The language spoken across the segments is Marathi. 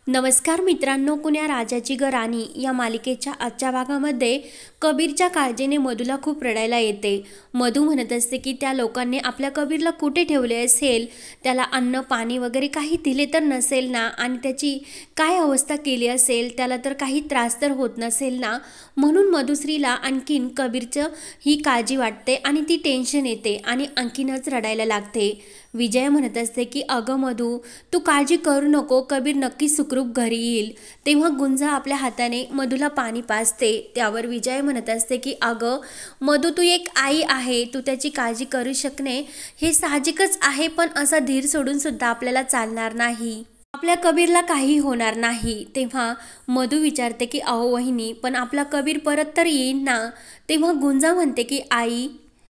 नमस्कार मित्रांनो, कुण्या राजाची ग राणी या मालिकेच्या आजच्या भागामध्ये कबीरच्या काळजीने मधूला खूप रडायला येते। मधू म्हणत असते की त्या लोकांनी आपल्या कबीरला कुठे ठेवले असेल, त्याला अन्न पाणी वगैरे काही दिले तर नसेल ना, आणि त्याची काय अवस्था केली असेल, त्याला तर काही त्रास तर होत नसेल ना। म्हणून मधुश्रीला आणखीन कबीरचं ही काळजी वाटते आणि ती टेन्शन येते आणि आणखीनच रडायला लागते। विजय म्हणत असते की अगं मधू, तू काळजी करू नको, कबीर नक्की सुखरूप घरी येईल। तेव्हा गुंजा आपल्या हाताने मधूला पाणी पाजते। त्यावर विजय म्हणत असते की अगं मधू, तू एक आई आहे, तू त्याची काळजी करू शकणे हे साहजिकच आहे, पण असा धीर सोडून सुद्धा आपल्याला चालणार नाही। आपल्या कबीरला काही होणार नाही। तेव्हा मधू विचारते की अहो वहिनी, पण आपला कबीर परत तर येईल ना। तेव्हा गुंजा म्हणते की आई,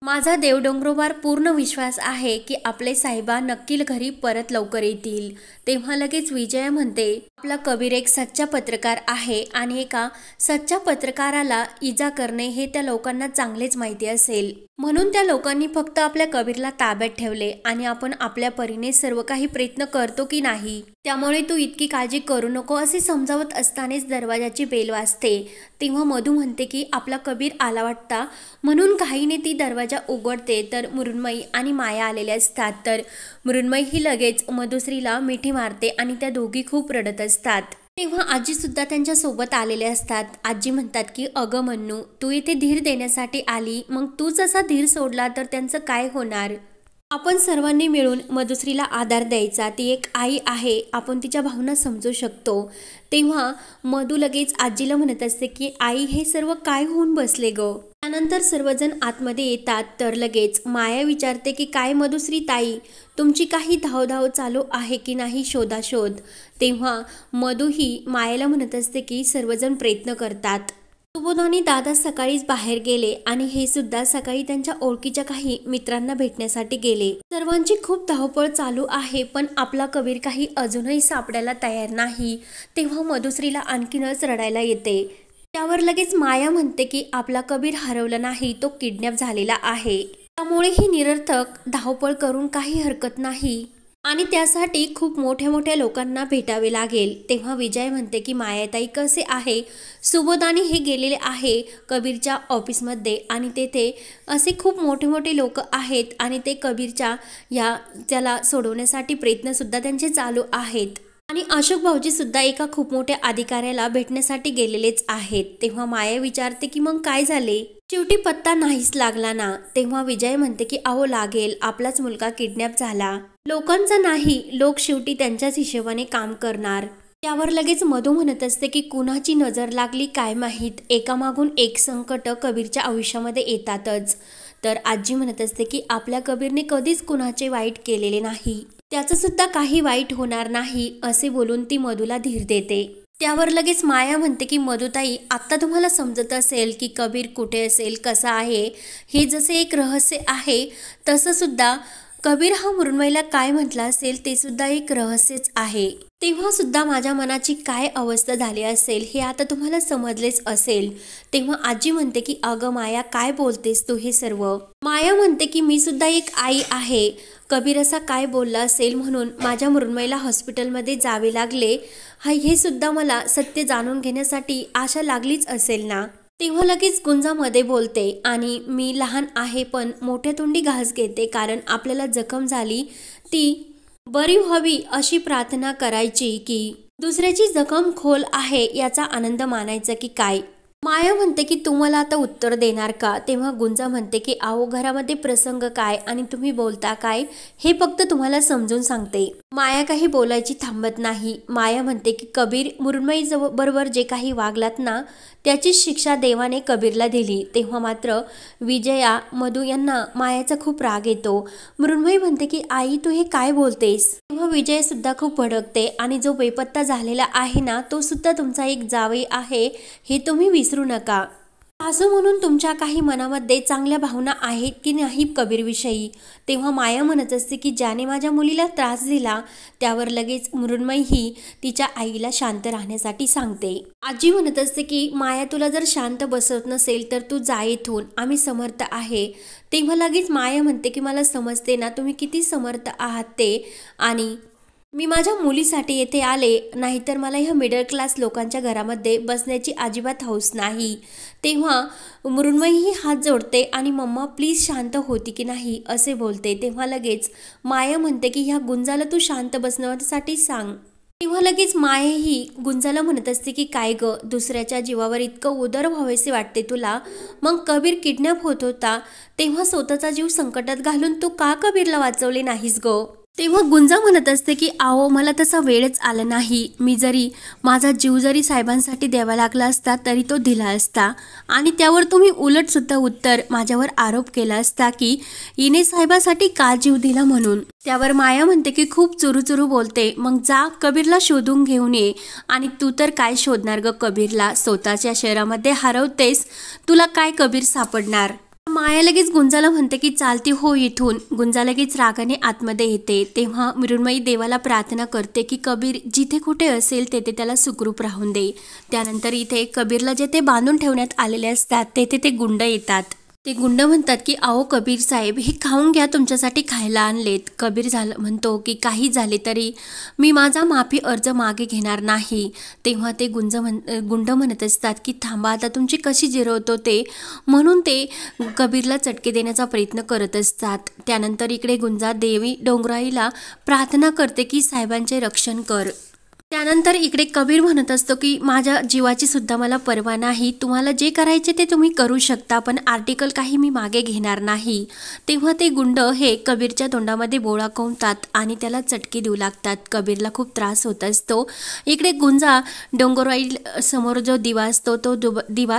माझा देवडोंगरोवर पूर्ण विश्वास आहे की आपले साहेबा नक्की घरी परत लवकर येतील। तेव्हा लगेच विजय म्हणते, आपला कबीर एक सच्चा पत्रकार आहे आणि एका सच्चा पत्रकाराला इजा करणे हे त्या लोकांना चांगलेच माहिती असेल, म्हणून त्या लोकांनी फक्त आपल्या कबीरला ताब्यात ठेवले आणि आपण आपल्या परीने सर्व काही प्रयत्न करतो की नाही, त्यामुळे तू इतकी काळजी करू नको असे समजावत असतानाच दरवाजाची बेल वाजते। तेव्हा मधू म्हणते की आपला कबीर आला वाटता, म्हणून घाईने ती दरवाजा उघडते तर मृण्मयी आणि माया आलेल्या असतात। तर मृण्मयी ही लगेच मधुश्रीला मिठी मारते आणि त्या दोघी खूप रडत असतात। तेव्हा आजी सुद्धा त्यांच्या सोबत आलेले असतात। आजी म्हणतात की अगं मन्नू, तू इथे धीर देण्यासाठी आली, मग तूच असा धीर सोडला तर त्यांचं काय होणार। आपण सर्वांनी मिळून मधुश्रीला आधार द्यायचा, ती एक आई आहे, आपण तिच्या भावना समजू शकतो। तेव्हा मधू लगेच आजीला म्हणत असते की आई, हे सर्व काय होऊन बसले ग। त्यानंतर सर्वजण आतमध्ये येतात तर लगेच माया विचारते की काय मधुश्री ताई, तुमची काही धावधाव चालू आहे की नाही शोधाशोध। तेव्हा मधू ही मायाला म्हणत असते की सर्वजण प्रयत्न करतात। सुबोध आणि दादा सकाळीच बाहेर गेले आणि हे सुद्धा सकाळी त्यांच्या ओळखीच्या काही मित्रांना भेटण्यासाठी गेले। सर्वांची खूप धावपळ चालू आहे, पण आपला कबीर काही अजूनही सापडायला तयार नाही। तेव्हा मधुश्रीला आणखीनच रडायला येते। त्यावर लगेच माया म्हणते की आपला कबीर हरवला नाही, तो किडनॅप झालेला आहे, त्यामुळे ही निरर्थक धावपळ करून काही हरकत नाही आणि त्यासाठी खूप मोठ्या मोठ्या लोकांना भेटावे लागेल। तेव्हा विजय म्हणते की मायाताई कसे आहे, सुबोधाने हे गेलेले आहे कबीरच्या ऑफिसमध्ये आणि तेथे असे खूप मोठे मोठे लोक आहेत आणि ते कबीरच्या त्याला सोडवण्यासाठी प्रयत्न सुद्धा त्यांचे चालू आहेत आणि अशोक भाऊजी सुद्धा एका खूप मोठ्या अधिकाऱ्याला भेटण्यासाठी गेलेलेच आहेत। तेव्हा माया विचारते की मग काय झाले, शेवटी पत्ता नाहीच लागला ना। तेव्हा विजय म्हणते की अहो लागेल, आपलाच मुलगा किडनॅप झाला, लोकांचा नाही, लोक शेवटी त्यांच्याच हिशोबाने काम करणार। त्यावर लगेच मधू म्हणत असते की कुणाची नजर लागली काय माहीत, एकामागून एक संकट कबीरच्या आयुष्यामध्ये येतातच। तर आजी म्हणत असते की आपल्या कबीरने कधीच कुणाचे वाईट केलेले नाही, त्याचं सुद्धा काही वाईट होणार नाही असे बोलून ती मधूला धीर देते। त्यावर लगेच माया म्हणते की मधुताई, आता तुम्हाला समजत असेल की कबीर कुठे असेल, कसा आहे, हे जसे एक रहस्य आहे तसं सुद्धा कबीर हा मृण्मयीला काय म्हटला असेल ते सुद्धा एक रहस्यच आहे। तेव्हा सुद्धा माझ्या मनाची काय अवस्था झाली असेल हे आता तुम्हाला समजलेच असेल। तेव्हा आजी म्हणते की अगं माया, काय बोलतेस तू हे सर्व। माया म्हणते की मी सुद्धा एक आई आहे, कबीर असा काय बोलला असेल म्हणून माझ्या मृण्मयीला हॉस्पिटलमध्ये जावे लागले, हे सुद्धा मला सत्य जाणून घेण्यासाठी आशा लागलीच असेल ना। तेव्हा लगेच गुंजा मध्ये बोलते आणि मी लहान आहे पण मोठ्या तोंडी घास घेते, कारण आपल्याला जखम झाली ती बरी व्हावी अशी प्रार्थना करायची की दुसऱ्याची जखम खोल आहे याचा आनंद मानायचा की काय। माया म्हणते की तू मला आता उत्तर देणार का। तेव्हा गुंजा म्हणते की अहो घरामध्ये प्रसंग काय आणि तुम्ही बोलता काय हे फक्त तुम्हाला समजून सांगते। माया काही बोलायची थांबत नाही। माया म्हणते की कबीर मृण्मयी बरोबर जे काही वागलात ना, त्याची शिक्षा देवाने कबीरला दिली। तेव्हा मात्र विजया, मधू यांना मायाचा खूप राग येतो। मृण्मयी म्हणते की आई, तू हे काय बोलतेस। तेव्हा विजय सुद्धा खूप भडकते आणि जो बेपत्ता झालेला आहे ना, तो सुद्धा तुमचा एक जावई आहे, हे तुम्ही विसरू नका। सासू म्हणून तुमच्या काही मनामध्ये चांगल्या भावना आहेत की नाही कबीरविषयी। तेव्हा माया म्हणत असते की ज्याने माझ्या मुलीला त्रास दिला। त्यावर लगेच मृण्मयी ही तिच्या आईला शांत राहण्यासाठी सांगते। आजी म्हणत असते की माया, तुला जर शांत बसत नसेल तर तू जा इथून, आम्ही समर्थ आहे। तेव्हा लगेच माया म्हणते की मला समजते ना तुम्ही किती समर्थ आहात ते, आणि मी माझ्या मुलीसाठी येथे आले, नाहीतर मला ह्या मिडल क्लास लोकांच्या घरामध्ये बसण्याची अजिबात हौस नाही. तेव्हा मृण्मयी हात जोडते आणि मम्मा प्लीज शांत होती की नाही असे बोलते. तेव्हा लगेच माया म्हणते की ह्या गुंजाला तू शांत बसण्यासाठी सांग. तेव्हा लगेच मायाही गुंजाला म्हणत असते की काय ग, दुसऱ्याच्या जीवावर इतकं उदर व्हावेसे वाटते तुला? मग कबीर किडनॅप होत होता तेव्हा स्वतःचा जीव संकटात घालून तू का कबीरला वाचवले नाहीस ग? तेव्हा गुंजा म्हणत असते की आओ मला तसा वेळच आला नाही. मी जरी माझा जीव जरी साहेबांसाठी द्यावा लागला असता तरी तो दिला असता. आणि त्यावर तुम्ही उलट सुद्धा उत्तर माझ्यावर आरोप केला असता की हिने साहेबासाठी का जीव दिला म्हणून. त्यावर माया म्हणते की खूप चुरूचुरू बोलते, मग जा कबीरला शोधून घेऊन ये. आणि तू तर काय शोधणार ग कबीरला, स्वतःच्या शहरामध्ये हरवतेस, तुला काय कबीर सापडणार. माया लगेच गुंजाला म्हणते की चालती हो इथून. गुंजा लगेच रागाने आतमध्ये येते. तेव्हा मृण्मयी देवाला प्रार्थना करते की कबीर जिथे कुठे असेल तेथे त्याला सुखरूप राहून दे. त्यानंतर इथे कबीरला जेथे बांधून ठेवण्यात आलेले असतात तेथे ते गुंड येतात. ते गुंड म्हणतात की आओ कबीर साहेब हे खाऊन घ्या, तुमच्यासाठी खायला आणलेत. कबीर म्हणतो की काही झाले तरी मी माझा माफी अर्ज मागे घेणार नाही. तेव्हा ते गुंड म्हणत असतात की थांबा आता तुमची कशी जिरवतो ते, म्हणून ते कबीरला चटके देण्याचा प्रयत्न करत असतात. त्यानंतर इकडे गुंजा देवी डोंगराईला प्रार्थना करते की साहेबांचे रक्षण कर. त्यानंतर इकडे कबीर म्हणत असतो की माझ्या जीवाची सुद्धा मला पर्वा नाही, तुम्हाला जे करायचे ते तुम्ही करू शकता, पण आर्टिकल काही मी मागे घेणार नाही. तेव्हा ते गुंड हे कबीरच्या तोंडामध्ये बोळा कोंबतात आणि त्याला चटके देऊ लागतात. कबीरला खूप त्रास होत असतो. इकडे गुंजा डोंगरवाई समोर जो दिवा असतो तो दिवा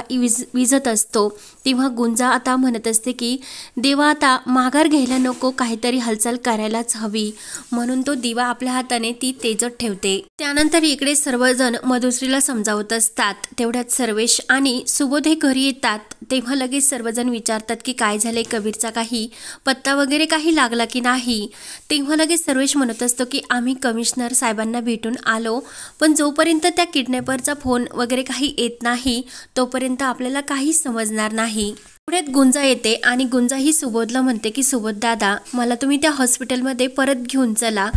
विझत असतो. तेव्हा गुंजा आता म्हणत असते की देवा आता माघार घ्यायला नको, काहीतरी हालचाल करायलाच हवी, म्हणून तो दिवा आपल्या हाताने ती तेजत ठेवते. त्यानंतर इकडे सर्वजण मधुश्रीला समजावत असतात. तेवढ्यात सर्वेश आणि सुबोध हे घरी येतात. तेव्हा लगेच सर्वजण विचारतात की काय झाले, कबीरचा काही पत्ता वगैरे काही लागला की नाही. तेव्हा लगेच सर्वेश म्हणत असतो की आम्ही कमिशनर साहेबांना भेटून आलो, पण जोपर्यंत त्या किडनॅपरचा फोन वगैरे काही येत नाही तोपर्यंत आपल्याला काही समजणार नाही. पुढ्यात गुंजा येते आणि गुंजा ही सुबोधला म्हणते की सुबोध दादा मला तुम्ही त्या हॉस्पिटलमध्ये परत घेऊन चला.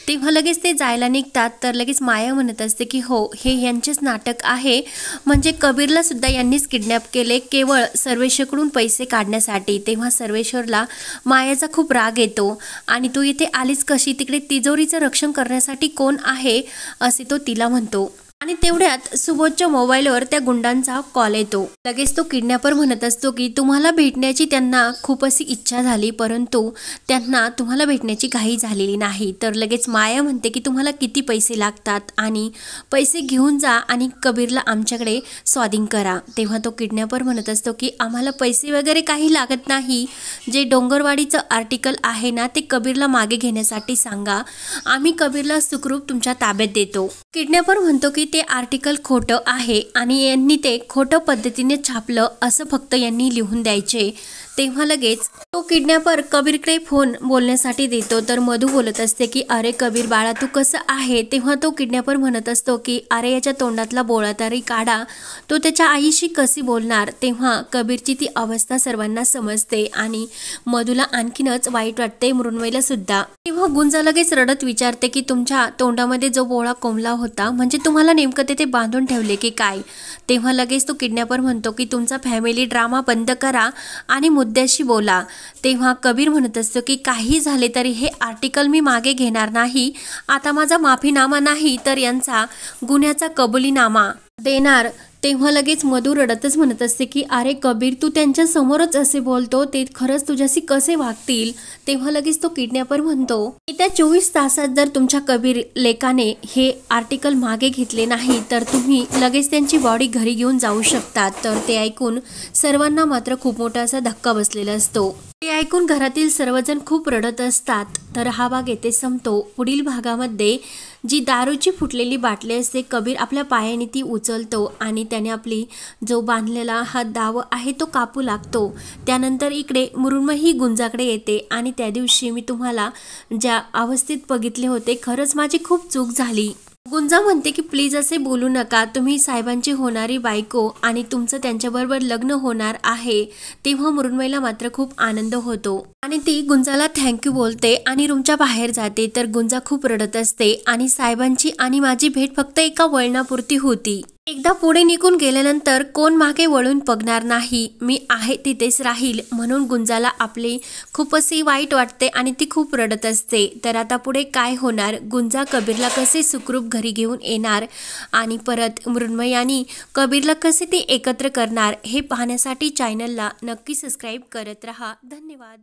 तेव्हा लगेच ते जायला निघतात. तर लगेच माया म्हणत असते की हो हे यांचेच नाटक आहे, म्हणजे कबीरला सुद्धा यांनीच किडनॅप केले केवळ सर्वेश्वरकडून पैसे काढण्यासाठी. तेव्हा सर्वेश्वरला मायाचा खूप राग येतो आणि तू इथे आलीच कशी, तिकडे तिजोरीचं रक्षण करण्यासाठी कोण आहे असे तो तिला म्हणतो. आणि तेवढ्यात सुबोधच्या मोबाईलवर त्या गुंडांचा कॉल येतो. लगेच तो किडनॅपर म्हणत असतो की तुम्हाला भेटण्याची त्यांना खूप अशी इच्छा झाली, परंतु त्यांना तुम्हाला भेटण्याची घाई झालेली नाही. तर लगेच माया म्हणते की तुम्हाला किती पैसे लागतात आणि पैसे घेऊन जा आणि कबीरला आमच्याकडे स्वाधीन करा. तेव्हा तो किडनॅपर म्हणत असतो की आम्हाला पैसे वगैरे काही लागत नाही, जे डोंगरवाडीचं आर्टिकल आहे ना ते कबीरला मागे घेण्यासाठी सांगा, आम्ही कबीरला सुखरूप तुमच्या ताब्यात देतो. किडनॅपर म्हणतो की ते आर्टिकल खोटं आहे आणि यांनी ते खोटं पद्धतीने छापलं असं फक्त यांनी लिहून द्यायचे. तेव्हा लगेच तो किडनॅपर कबीरकडे फोन बोलण्यासाठी देतो. तर मधू बोलत असते की अरे कबीर बाळा तू कसं आहे. तेव्हा तो किडनॅपर म्हणत असतो की अरे याच्या तोंडातला बोळा तरी काढा, तो त्याच्या आईशी कशी बोलणार. तेव्हा कबीरची ती अवस्था सर्वांना समजते आणि मधूला आणखीनच वाईट वाटते, मृण्मयीला सुद्धा. तेव्हा गुंजा लगेच रडत विचारते की तुमच्या तोंडामध्ये जो बोळा कोंबला होता म्हणजे तुम्हाला नेमकं ते बांधून ठेवले की काय. तेव्हा लगेच तो किडनॅपर म्हणतो की तुमचा फॅमिली ड्रामा बंद करा आणि मुद्द्याशी बोला. तेव्हा कबीर म्हणत असतो की काही झाले तरी हे आर्टिकल मी मागे घेणार नाही, आता माझा माफीनामा नाही तर यांचा गुन्ह्याचा कबुलीनामा देणार. तेव्हा लगेच मधू रडतच म्हणत असते की अरे कबीर तू त्यांच्या समोरच असे बोलतो, ते खरंच तुझ्याशी कसे वागतील. तेव्हा लगेच तो किडनॅपर म्हणतो येत्या 24 तासात जर तुमच्या कबीर लेकाने हे आर्टिकल मागे घेतले नाही तर तुम्ही लगेच त्यांची बॉडी घरी घेऊन जाऊ शकतात. तर ते ऐकून सर्वांना मात्र खूप मोठा असा धक्का बसलेला असतो. ते ऐकून घरातील सर्वजण खूप रडत असतात. तर हा भाग येथे संपतो. पुढील भागामध्ये जी दारूची फुटलेली बाटली असते कबीर आपल्या पायाने ती उचलतो आणि त्याने आपली जो बांधलेला हा दाव आहे तो कापू लागतो. त्यानंतर इकडे मृण्मयी गुंजाकडे येते आणि त्या दिवशी मी तुम्हाला ज्या अवस्थेत बघितले होते खरंच माझी खूप चूक झाली. गुंजा म्हणते की प्लीज असे बोलू नका, तुम्ही साहेबांची होणारी बायको आणि तुमचं त्यांच्याबरोबर लग्न होणार आहे. तेव्हा मृण्मयीला मात्र खूप आनंद होतो आणि ती गुंजाला थँक्यू बोलते आणि रूमच्या बाहेर जाते. तर गुंजा खूप रडत असते आणि साहेबांची आणि माझी भेट फक्त एका वळणापुरती होती. एकदा पुढे निघून गेल्यानंतर कोण मागे वळून बघणार नाही, मी आहे तिथेच राहील, म्हणून गुंजाला आपले खूप असे वाईट वाटते आणि ती खूप रडत असते. तर आता पुढे काय होणार, गुंजा कबीरला कसे सुखरूप घरी घेऊन येणार आणि परत मृण्मयी आणि कबीरला कसे ते एकत्र करणार, हे पाहण्यासाठी चॅनलला नक्की सबस्क्राईब करत रहा. धन्यवाद.